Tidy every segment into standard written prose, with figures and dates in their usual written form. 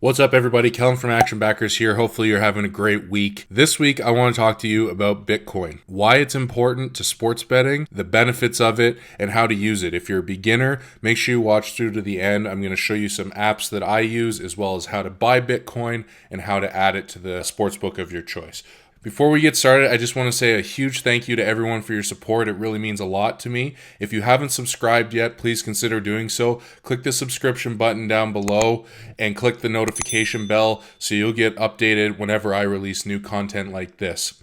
What's up, everybody? Kellen from Action Backers here. Hopefully you're having a great week. This week, I want to talk to you about Bitcoin, why it's important to sports betting, the benefits of it, and how to use it. If you're a beginner, make sure you watch through to the end. I'm going to show you some apps that I use, as well as how to buy Bitcoin and how to add it to the sportsbook of your choice. Before we get started, I just want to say a huge thank you to everyone for your support. It really means a lot to me. If you haven't subscribed yet, please consider doing so. Click the subscription button down below and click the notification bell so you'll get updated whenever I release new content like this.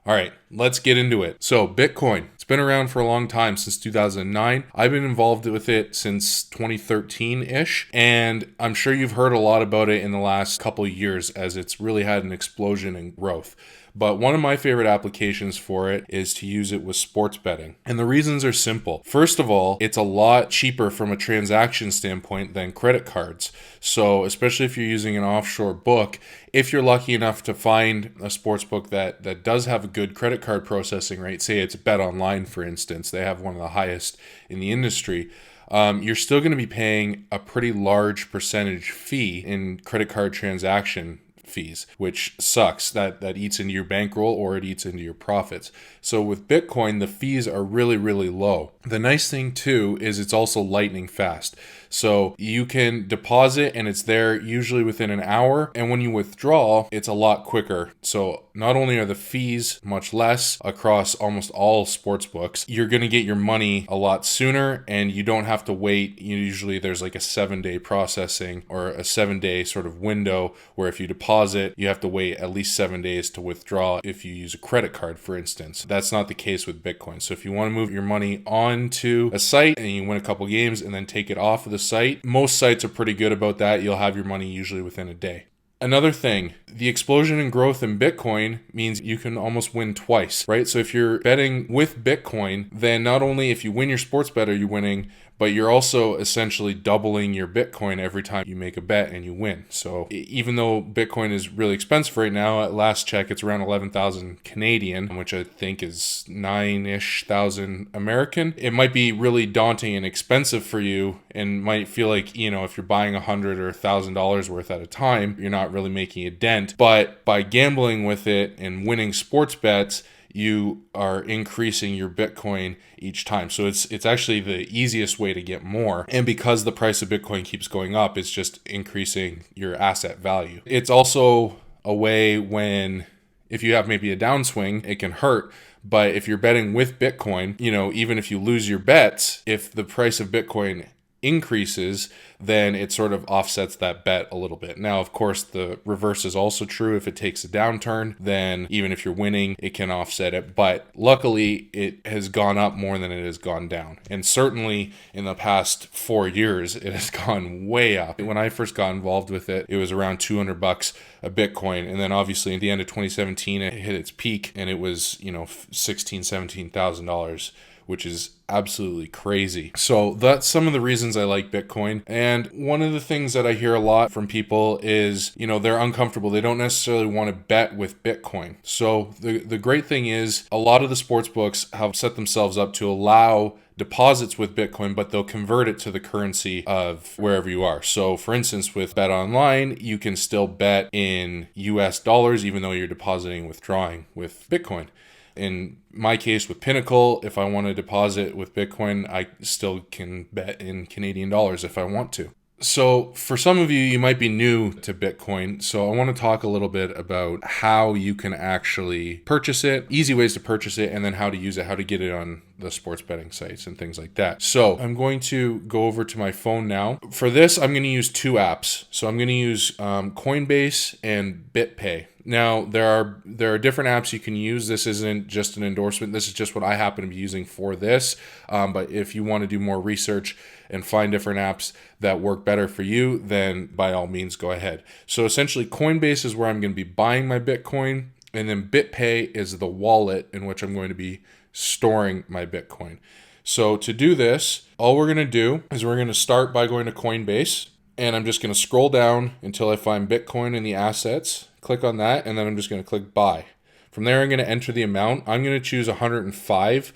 All right, let's get into it. So, Bitcoin. It's been around for a long time, since 2009. I've been involved with it since 2013-ish, and I'm sure you've heard a lot about it in the last couple of years as it's really had an explosion in growth. But one of my favorite applications for it is to use it with sports betting. And the reasons are simple. First of all, it's a lot cheaper from a transaction standpoint than credit cards. So especially if you're using an offshore book, if you're lucky enough to find a sports book that does have a good credit card processing rate, say it's Betonline, for instance, they have one of the highest in the industry, you're still going to be paying a pretty large percentage fee in credit card transaction fees, which sucks. That eats into your bankroll or it eats into your profits. So with Bitcoin, the fees are really, really low. The nice thing too is it's also lightning fast. So you can deposit and it's there usually within an hour. And when you withdraw, it's a lot quicker. So not only are the fees much less across almost all sports books, you're going to get your money a lot sooner and you don't have to wait. Usually there's like a 7-day processing or a 7-day sort of window where if you deposit, you have to wait at least 7 days to withdraw if you use a credit card, for instance. That's not the case with Bitcoin. So if you want to move your money onto a site and you win a couple games and then take it off of the site, most sites are pretty good about that. You'll have your money usually within a day. Another thing, the explosion in growth in Bitcoin means you can almost win twice, right? So if you're betting with Bitcoin, then not only if you win your sports bet are you winning, but you're also essentially doubling your Bitcoin every time you make a bet and you win. So even though Bitcoin is really expensive right now, at last check, it's around 11,000 Canadian, which I think is 9-ish thousand American. It might be really daunting and expensive for you and might feel like, if you're buying $100 or $1,000 worth at a time, you're not really making a dent. But by gambling with it and winning sports bets, you are increasing your Bitcoin each time. So it's actually the easiest way to get more. And because the price of Bitcoin keeps going up, it's just increasing your asset value. It's also a way when, if you have maybe a downswing, it can hurt. But if you're betting with Bitcoin, even if you lose your bets, if the price of Bitcoin increases, then it sort of offsets that bet a little bit. Now, of course, the reverse is also true. If it takes a downturn, then even if you're winning, it can offset it. But luckily, it has gone up more than it has gone down. And certainly in the past 4 years, it has gone way up. When I first got involved with it, it was around $200 a Bitcoin. And then obviously at the end of 2017, it hit its peak and it was, $16,000, $17,000. Which is absolutely crazy. So that's some of the reasons I like Bitcoin. And one of the things that I hear a lot from people is, they're uncomfortable. They don't necessarily want to bet with Bitcoin. So the great thing is a lot of the sports books have set themselves up to allow deposits with Bitcoin, but they'll convert it to the currency of wherever you are. So for instance, with Betonline, you can still bet in US dollars, even though you're depositing and withdrawing with Bitcoin. In my case with Pinnacle, if I want to deposit with Bitcoin, I still can bet in Canadian dollars if I want to. So for some of you might be new to Bitcoin. So I want to talk a little bit about how you can actually purchase it, easy ways to purchase it, and then how to use it, how to get it on the sports betting sites and things like that. So I'm going to go over to my phone now. For this, I'm going to use 2 apps. So I'm going to use Coinbase and BitPay. Now, there are different apps you can use. This isn't just an endorsement. This is just what I happen to be using for this. But if you want to do more research and find different apps that work better for you, then by all means, go ahead. So essentially, Coinbase is where I'm going to be buying my Bitcoin. And then BitPay is the wallet in which I'm going to be storing my Bitcoin. So to do this, all we're going to do is we're going to start by going to Coinbase. And I'm just going to scroll down until I find Bitcoin in the assets. Click on that, and then I'm just going to click buy. From there, I'm going to enter the amount. I'm going to choose 105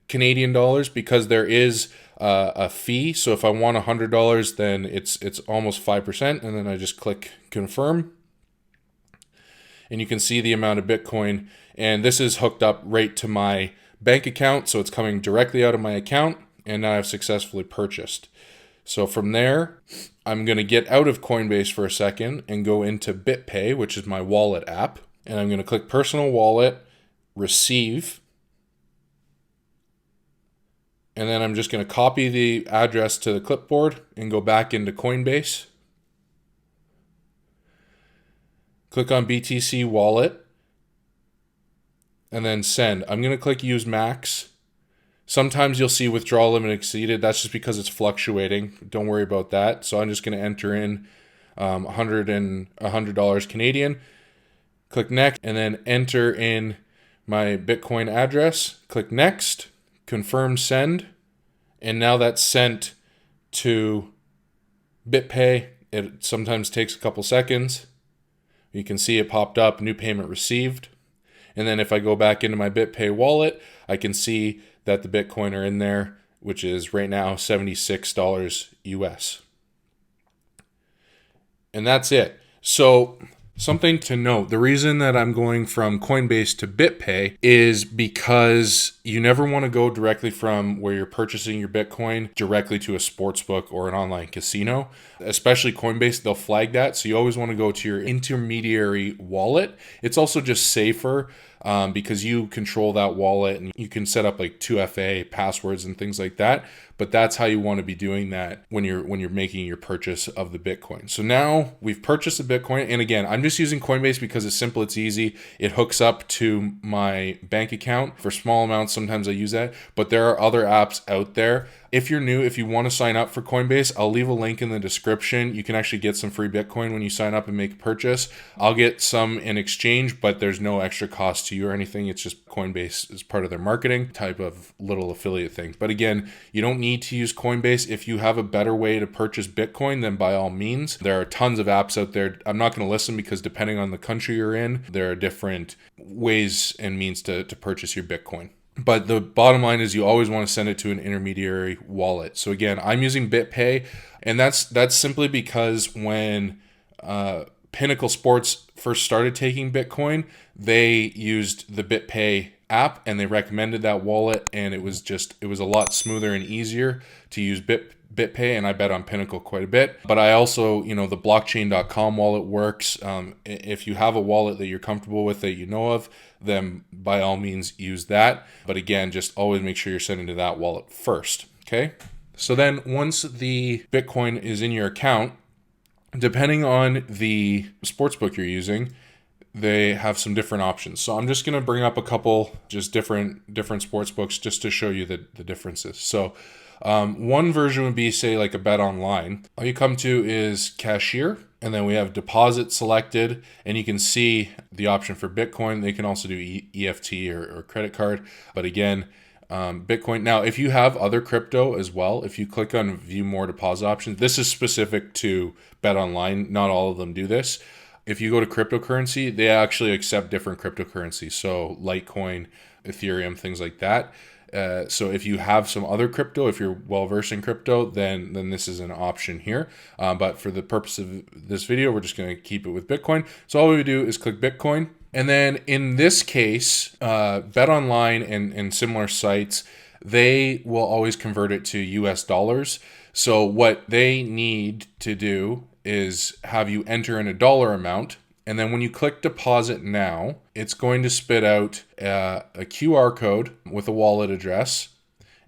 Canadian dollars because there is a fee. So if I want $100, then it's almost 5%, and then I just click confirm, and you can see the amount of Bitcoin. And this is hooked up right to my bank account, so it's coming directly out of my account, and now I've successfully purchased. So from there, I'm going to get out of Coinbase for a second and go into BitPay, which is my wallet app. And I'm going to click personal wallet, receive. And then I'm just going to copy the address to the clipboard and go back into Coinbase. Click on BTC wallet and then send. I'm going to click use max. Sometimes you'll see withdrawal limit exceeded. That's just because it's fluctuating. Don't worry about that. So I'm just going to enter in $100 Canadian. Click next and then enter in my Bitcoin address. Click next, confirm send. And now that's sent to BitPay. It sometimes takes a couple seconds. You can see it popped up, new payment received. And then if I go back into my BitPay wallet, I can see that the Bitcoin are in there, which is right now $76 US. And that's it. So something to note, the reason that I'm going from Coinbase to BitPay is because you never want to go directly from where you're purchasing your Bitcoin directly to a sportsbook or an online casino. Especially Coinbase, they'll flag that. So you always want to go to your intermediary wallet. It's also just safer because you control that wallet and you can set up like 2FA passwords and things like that. But that's how you want to be doing that when you're making your purchase of the Bitcoin. So now we've purchased the Bitcoin. And again, I'm just using Coinbase because it's simple, it's easy. It hooks up to my bank account. For small amounts, sometimes I use that. But there are other apps out there. If you're new, if you want to sign up for Coinbase, I'll leave a link in the description. You can actually get some free Bitcoin when you sign up and make a purchase. I'll get some in exchange, but there's no extra cost to you or anything. It's just Coinbase is part of their marketing type of little affiliate thing. But again, you don't need to use Coinbase. If you have a better way to purchase Bitcoin, then by all means. There are tons of apps out there. I'm not going to list them because depending on the country you're in, there are different ways and means to purchase your Bitcoin. But the bottom line is you always want to send it to an intermediary wallet. So again, I'm using BitPay, and that's simply because when Pinnacle Sports first started taking Bitcoin, they used the BitPay app and they recommended that wallet, and it was a lot smoother and easier to use BitPay, and I bet on Pinnacle quite a bit. But I also, the blockchain.com wallet works. If you have a wallet that you're comfortable with that you know of, then by all means use that. But again, just always make sure you're sending to that wallet first, okay? So then once the Bitcoin is in your account, depending on the sportsbook you're using, they have some different options. So I'm just going to bring up a couple just different sports books just to show you the differences. So one version would be, say, like a Betonline. All you come to is cashier, and then we have deposit selected, and you can see the option for Bitcoin. They can also do EFT or credit card. But again, Bitcoin. Now, if you have other crypto as well, if you click on view more deposit options, this is specific to Betonline. Not all of them do this. If you go to cryptocurrency, they actually accept different cryptocurrencies. So Litecoin, Ethereum, things like that. So if you have some other crypto, if you're well-versed in crypto, then this is an option here. But for the purpose of this video, we're just going to keep it with Bitcoin. So all we do is click Bitcoin. And then in this case, BetOnline and similar sites, they will always convert it to US dollars. So what they need to do is have you enter in a dollar amount. And then when you click deposit now, it's going to spit out a QR code with a wallet address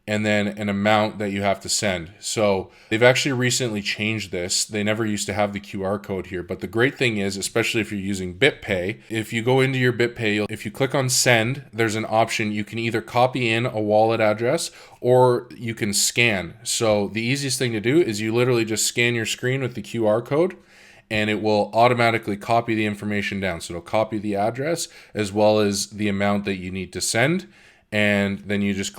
and then an amount that you have to send. So they've actually recently changed this. They never used to have the QR code here. But the great thing is, especially if you're using BitPay, if you go into your BitPay, if you click on send, there's an option. You can either copy in a wallet address or you can scan. So the easiest thing to do is you literally just scan your screen with the QR code, and it will automatically copy the information down. So it'll copy the address as well as the amount that you need to send. And then you just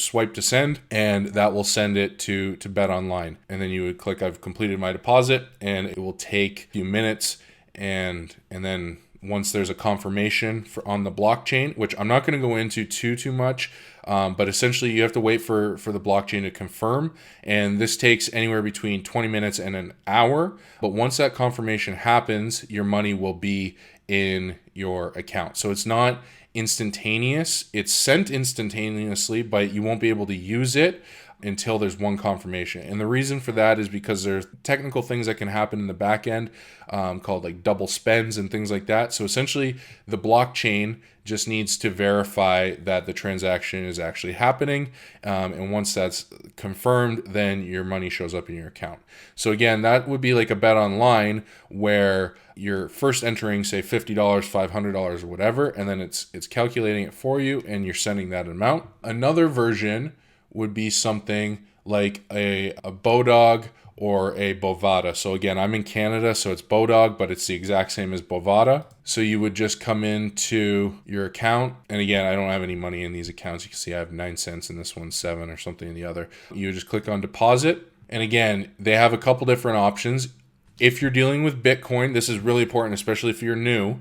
swipe to send, and that will send it to BetOnline. And then you would click I've completed my deposit, and it will take a few minutes, and then once there's a confirmation on the blockchain, which I'm not going to go into too much, but essentially you have to wait for the blockchain to confirm, and this takes anywhere between 20 minutes and an hour. But once that confirmation happens, your money will be in your account. So it's not instantaneous. It's sent instantaneously, but you won't be able to use it until there's one confirmation. And the reason for that is because there's technical things that can happen in the back end called like double spends and things like that. So essentially the blockchain just needs to verify that the transaction is actually happening. And once that's confirmed, then your money shows up in your account. So again, that would be like a Betonline where you're first entering, say, $50, $500 or whatever, and then it's calculating it for you and you're sending that amount. Another version would be something like a Bodog or a Bovada. So again, I'm in Canada, so it's Bodog, but it's the exact same as Bovada. So you would just come into your account. And again, I don't have any money in these accounts. You can see I have 9 cents in this one, 7 or something in the other. You would just click on deposit. And again, they have a couple different options. If you're dealing with Bitcoin, this is really important, especially if you're new.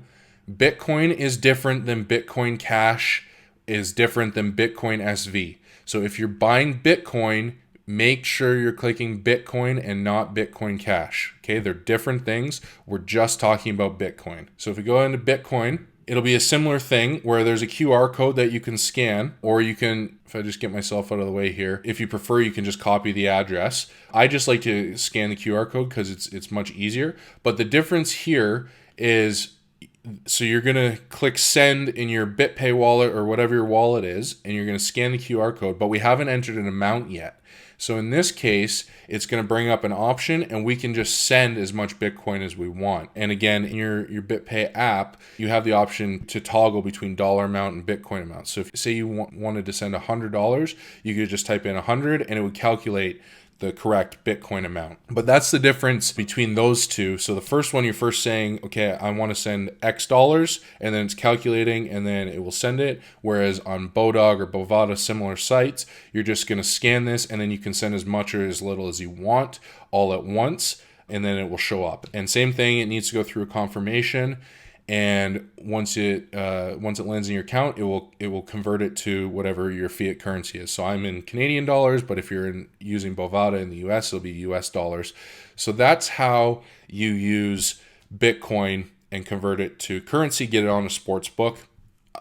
Bitcoin is different than Bitcoin Cash, is different than Bitcoin SV. So if you're buying Bitcoin, make sure you're clicking Bitcoin and not Bitcoin Cash. Okay, they're different things. We're just talking about Bitcoin. So if we go into Bitcoin, it'll be a similar thing where there's a QR code that you can scan, or you can, if I just get myself out of the way here, if you prefer, you can just copy the address. I just like to scan the QR code because it's much easier. But the difference here is, so you're going to click send in your BitPay wallet or whatever your wallet is, and you're going to scan the QR code, but we haven't entered an amount yet. So in this case, it's going to bring up an option and we can just send as much Bitcoin as we want. And again, in your BitPay app, you have the option to toggle between dollar amount and Bitcoin amount. So if say you wanted to send $100, you could just type in 100 and it would calculate the correct Bitcoin amount. But that's the difference between those two. So the first one, you're first saying, okay, I want to send X dollars, and then it's calculating and then it will send it. Whereas on Bodog or Bovada, similar sites, you're just going to scan this and then you can send as much or as little as you want all at once, and then it will show up. And same thing, it needs to go through a confirmation. And once it lands in your account, it will convert it to whatever your fiat currency is. So I'm in Canadian dollars, but if you're using Bovada in the US, it'll be US dollars. So that's how you use Bitcoin and convert it to currency, get it on a sportsbook.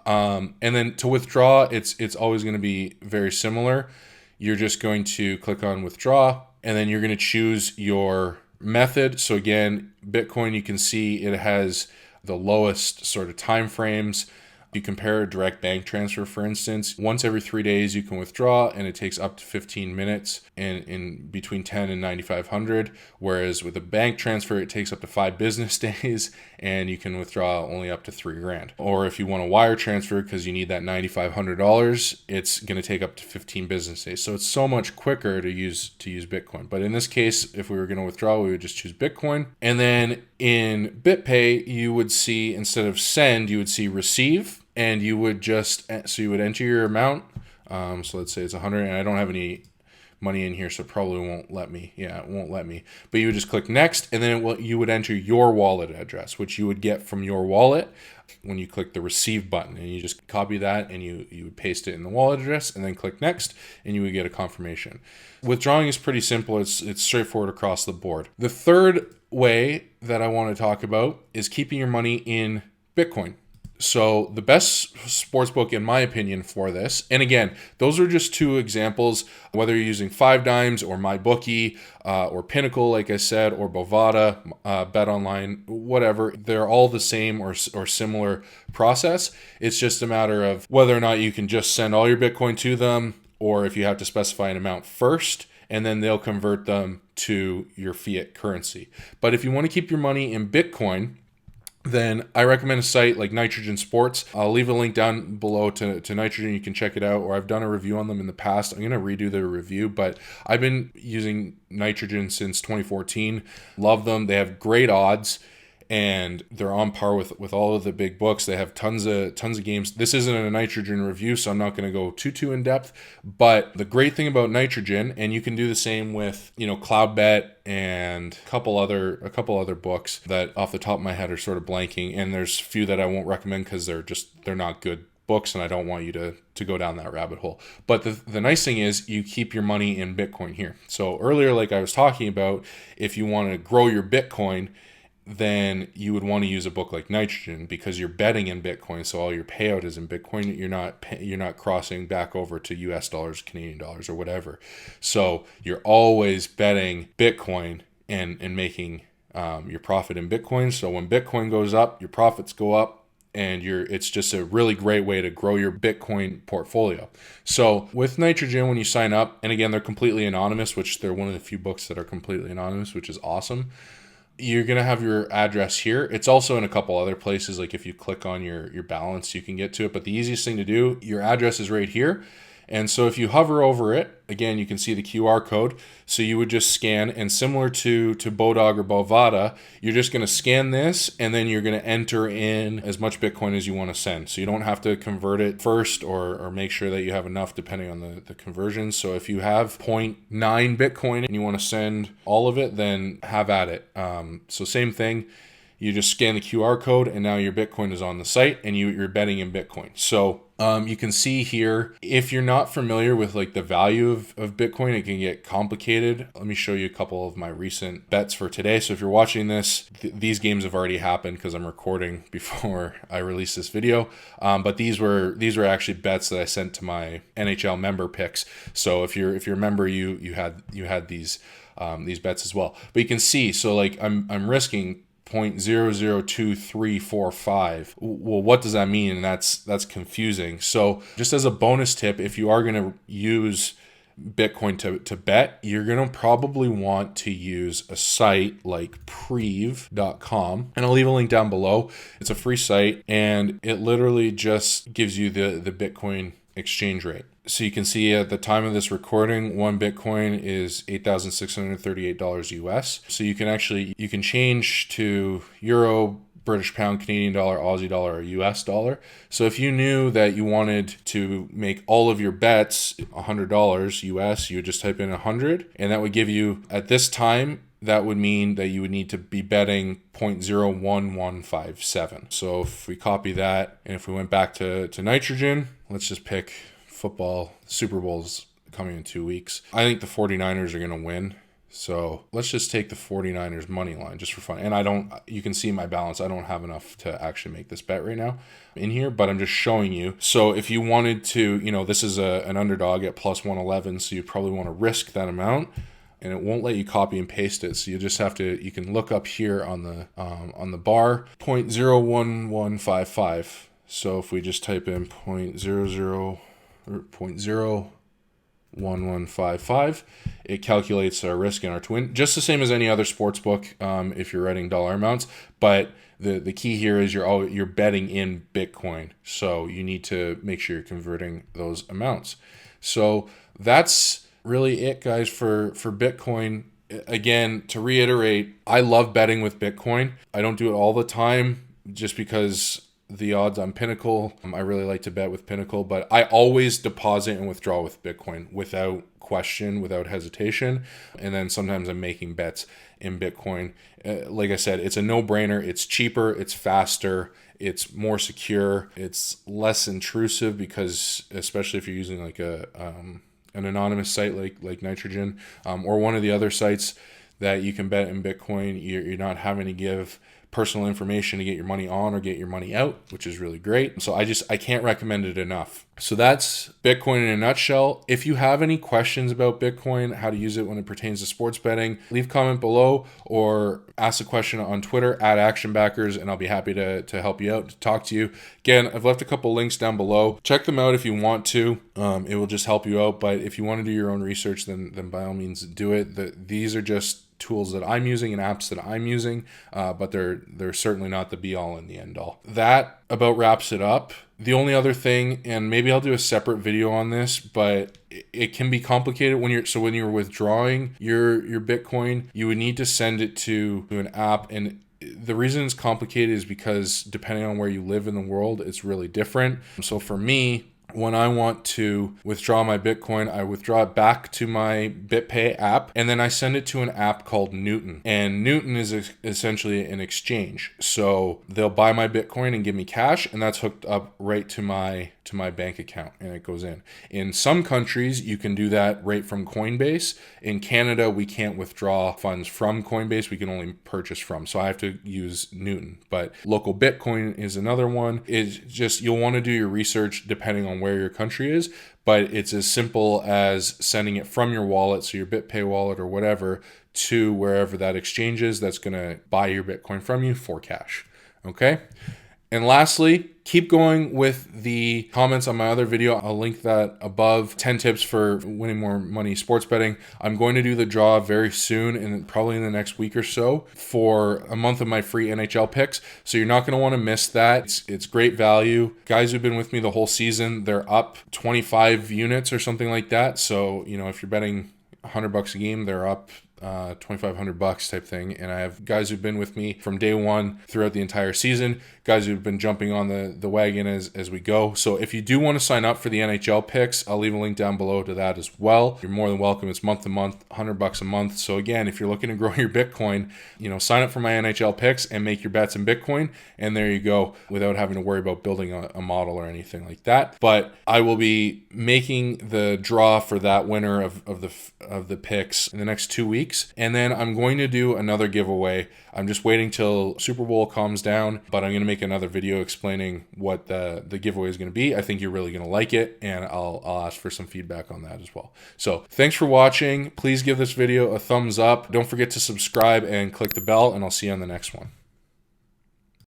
And then to withdraw, it's always going to be very similar. You're just going to click on withdraw, and then you're going to choose your method. So again, Bitcoin, you can see it has the lowest sort of time frames. You compare a direct bank transfer, for instance, once every 3 days you can withdraw, and it takes up to 15 minutes in between 10 and 9,500. Whereas with a bank transfer, it takes up to 5 business days, and you can withdraw only up to $3,000. Or if you want a wire transfer because you need that $9,500, it's going to take up to 15 business days. So it's so much quicker to use Bitcoin. But in this case, if we were going to withdraw, we would just choose Bitcoin. And then in BitPay, you would see, instead of send, you would see receive. And you would you would enter your amount. So let's say it's 100, and I don't have any money in here, so it probably won't let me. Yeah, it won't let me. But you would just click next, and then you would enter your wallet address, which you would get from your wallet when you click the receive button. And you just copy that, and you would paste it in the wallet address, and then click next, and you would get a confirmation. Withdrawing is pretty simple. It's straightforward across the board. The third way that I want to talk about is keeping your money in Bitcoin. So the best sportsbook, in my opinion, for this, and again, those are just two examples, whether you're using 5Dimes or MyBookie or Pinnacle, like I said, or Bovada, Betonline, whatever, they're all the same or similar process. It's just a matter of whether or not you can just send all your Bitcoin to them, or if you have to specify an amount first, and then they'll convert them to your fiat currency. But if you want to keep your money in Bitcoin, then I recommend a site like Nitrogen Sports. I'll leave a link down below to Nitrogen. You can check it out, or I've done a review on them in the past. I'm going to redo the review, but I've been using Nitrogen since 2014. Love them. They have great odds. and they're on par with all of the big books. They have tons of games. This isn't a Nitrogen review, so I'm not going to go too in depth. But the great thing about Nitrogen, and you can do the same with CloudBet and a couple other books that off the top of my head are sort of blanking, and there's a few that I won't recommend because they're not good books, and I don't want you to go down that rabbit hole. But the nice thing is you keep your money in Bitcoin here. So earlier, like I was talking about, if you want to grow your Bitcoin, then you would want to use a book like Nitrogen because you're betting in Bitcoin, so all your payout is in Bitcoin. You're not crossing back over to US dollars, Canadian dollars, or whatever. So you're always betting Bitcoin and making your profit in Bitcoin. So when Bitcoin goes up, your profits go up, and it's just a really great way to grow your Bitcoin portfolio. So with Nitrogen, when you sign up, and again, they're completely anonymous, which they're one of the few books that are completely anonymous, which is awesome. You're going to have your address here. It's also in a couple other places. Like if you click on your balance, you can get to it. But the easiest thing to do, your address is right here. And so if you hover over it, again, you can see the QR code. So you would just scan, and similar to Bodog or Bovada, you're just going to scan this, and then you're going to enter in as much Bitcoin as you want to send. So you don't have to convert it first or make sure that you have enough depending on the conversion. So if you have 0.9 Bitcoin and you want to send all of it, then have at it. So same thing. You just scan the QR code, and now your Bitcoin is on the site, and you're betting in Bitcoin. So you can see here, if you're not familiar with like the value of Bitcoin, it can get complicated. Let me show you a couple of my recent bets for today. So if you're watching this, these games have already happened because I'm recording before I release this video. But these were actually bets that I sent to my NHL member picks. So if you're a member, you had these bets as well. But you can see, so like I'm risking 0.002345. Well, what does that mean? And that's confusing. So just as a bonus tip, if you are going to use Bitcoin to bet, you're going to probably want to use a site like Prev.com, and I'll leave a link down below. It's a free site, and it literally just gives you the Bitcoin exchange rate. So you can see at the time of this recording, one Bitcoin is $8,638 US. So you can change to euro, British pound, Canadian dollar, Aussie dollar, or US dollar. So if you knew that you wanted to make all of your bets $100 US, you would just type in 100, and that would give you, at this time, that would mean that you would need to be betting 0.01157. So if we copy that, and if we went back to Nitrogen, let's just pick football. Super Bowl's coming in 2 weeks. I think the 49ers are going to win. So let's just take the 49ers money line just for fun. And you can see my balance. I don't have enough to actually make this bet right now in here, but I'm just showing you. So if you wanted to, this is an underdog at plus 111. So you probably want to risk that amount, and it won't let you copy and paste it. So you just have to, you can look up here on the bar, 0.01155. So if we just type in 0.01155, it calculates our risk and our twin, just the same as any other sports book if you're writing dollar amounts. But the key here is you're betting in Bitcoin, so you need to make sure you're converting those amounts. So that's really it, guys, for Bitcoin. Again, to reiterate, I love betting with Bitcoin. I don't do it all the time just because the odds on Pinnacle, I really like to bet with Pinnacle, but I always deposit and withdraw with Bitcoin without question, without hesitation. And then sometimes I'm making bets in Bitcoin. Like I said, it's a no-brainer. It's cheaper, it's faster, it's more secure, it's less intrusive, because especially if you're using like an anonymous site like Nitrogen or one of the other sites that you can bet in Bitcoin, you're not having to give personal information to get your money on or get your money out, which is really great. So I can't recommend it enough. So that's Bitcoin in a nutshell. If you have any questions about Bitcoin, how to use it when it pertains to sports betting, leave a comment below or ask a question on Twitter @ActionBackers, and I'll be happy to help you out, to talk to you. Again, I've left a couple links down below. Check them out if you want to. It will just help you out. But if you want to do your own research, then by all means do it. These are just tools that I'm using and apps that I'm using, but they're certainly not the be all and the end all. That about wraps it up. The only other thing, and maybe I'll do a separate video on this, but it can be complicated when you're withdrawing your Bitcoin, you would need to send it to an app, and the reason it's complicated is because depending on where you live in the world, it's really different. So for me, when I want to withdraw my Bitcoin, I withdraw it back to my BitPay app, and then I send it to an app called Newton. And Newton is essentially an exchange. So they'll buy my Bitcoin and give me cash, and that's hooked up right to my bank account, and it goes in. In some countries, you can do that right from Coinbase. In Canada, we can't withdraw funds from Coinbase. We can only purchase from. So I have to use Newton. But local Bitcoin is another one. It's just, you'll want to do your research depending on where your country is, but it's as simple as sending it from your wallet, so your BitPay wallet or whatever, to wherever that exchange is that's going to buy your Bitcoin from you for cash. Okay? And lastly, keep going with the comments on my other video. I'll link that above. 10 tips for winning more money sports betting. I'm going to do the draw very soon, and probably in the next week or so, for a month of my free NHL picks. So you're not going to want to miss that. It's great value. Guys who've been with me the whole season, they're up 25 units or something like that. So, if you're betting $100 a game, they're up $2,500 type thing. And I have guys who've been with me from day one throughout the entire season, guys who've been jumping on the wagon as we go. So if you do want to sign up for the NHL picks, I'll leave a link down below to that as well. You're more than welcome. It's month to month, $100 a month. So again, if you're looking to grow your Bitcoin, sign up for my NHL picks and make your bets in Bitcoin, and there you go, without having to worry about building a model or anything like that. But I will be making the draw for that winner of the picks in the next 2 weeks. And then I'm going to do another giveaway. I'm just waiting till Super Bowl calms down, but I'm going to make another video explaining what the giveaway is going to be. I think you're really going to like it, and I'll ask for some feedback on that as well. So thanks for watching. Please give this video a thumbs up. Don't forget to subscribe and click the bell, and I'll see you on the next one.